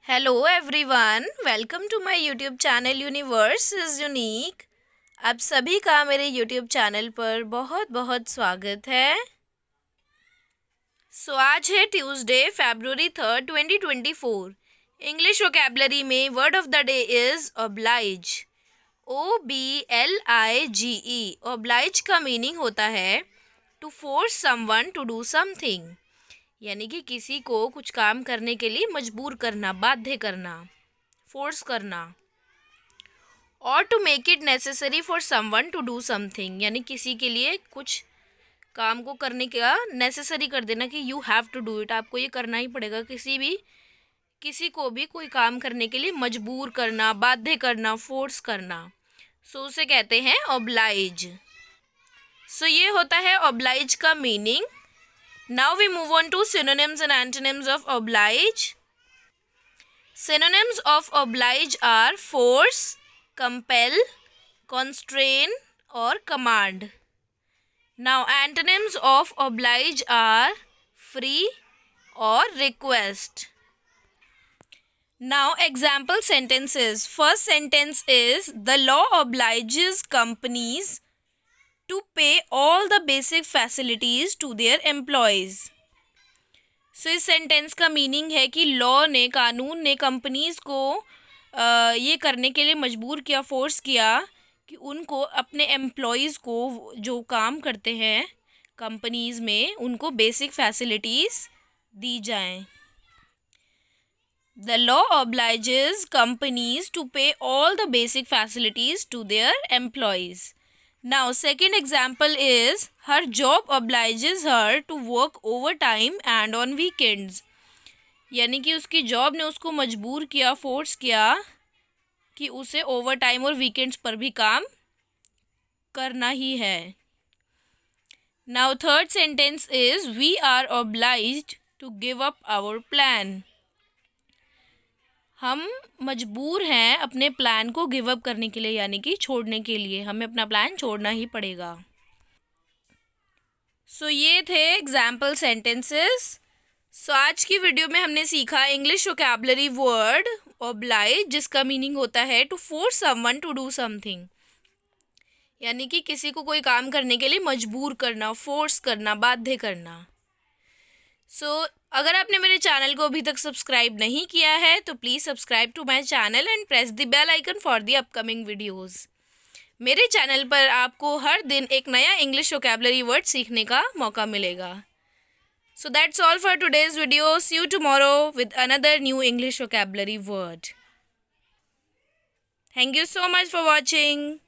Hello everyone, welcome to my YouTube channel universe is unique. आप सभी का मेरे यूट्यूब चैनल पर बहुत बहुत स्वागत है। आज है ट्यूसडे February 3, 2024। इंग्लिश वोकैबलरी में word of the day is oblige. OBLIGE। Oblige का मीनिंग होता है to force someone to do something, यानी कि किसी को कुछ काम करने के लिए मजबूर करना, बाध्य करना, फोर्स करना। और to make it necessary for someone to do something, यानी किसी के लिए कुछ काम को करने का नेसेसरी कर देना कि you have to do it, आपको ये करना ही पड़ेगा। किसी को भी कोई काम करने के लिए मजबूर करना, बाध्य करना, फोर्स करना, उसे कहते हैं ओब्लाइज। ये होता है ओब्लाइज का meaning. Now we move on to synonyms and antonyms of oblige. Synonyms of oblige are force, compel, constrain or command. Now antonyms of oblige are free or request. Now example sentences. First sentence is the law obliges companies to pay all the basic facilities to their employees. इस sentence का meaning है कि law ने, कानून ने companies को ये करने के लिए मजबूर किया, फोर्स किया कि उनको अपने एम्प्लॉयज़ को जो काम करते हैं कंपनीज़ में, उनको बेसिक फैसिलिटीज़ दी जाएं। The law obliges companies to pay all the basic facilities to their employees. Now second example is her job obliges her to work overtime and on weekends. यानी कि उसकी जॉब ने उसको मजबूर किया, फोर्स किया कि उसे ओवर टाइम और वीकेंड्स पर भी काम करना ही है। Now third sentence is we are obliged to give up our plan. हम मजबूर हैं अपने प्लान को गिव अप करने के लिए, यानी कि छोड़ने के लिए हमें अपना प्लान छोड़ना ही पड़ेगा। ये थे एग्जाम्पल सेंटेंसेस। आज की वीडियो में हमने सीखा इंग्लिश वोकैबलरी वर्ड ओब्लाइज, जिसका मीनिंग होता है to force someone to do something, यानी कि किसी को कोई काम करने के लिए मजबूर करना, फोर्स करना, बाध्य करना। अगर आपने मेरे चैनल को अभी तक सब्सक्राइब नहीं किया है तो please subscribe to my channel and press the bell icon for the upcoming videos. मेरे चैनल पर आपको हर दिन एक नया इंग्लिश वोकैबलरी वर्ड सीखने का मौका मिलेगा। So that's all for today's video. See you tomorrow with another new English vocabulary word. Thank you so much for watching.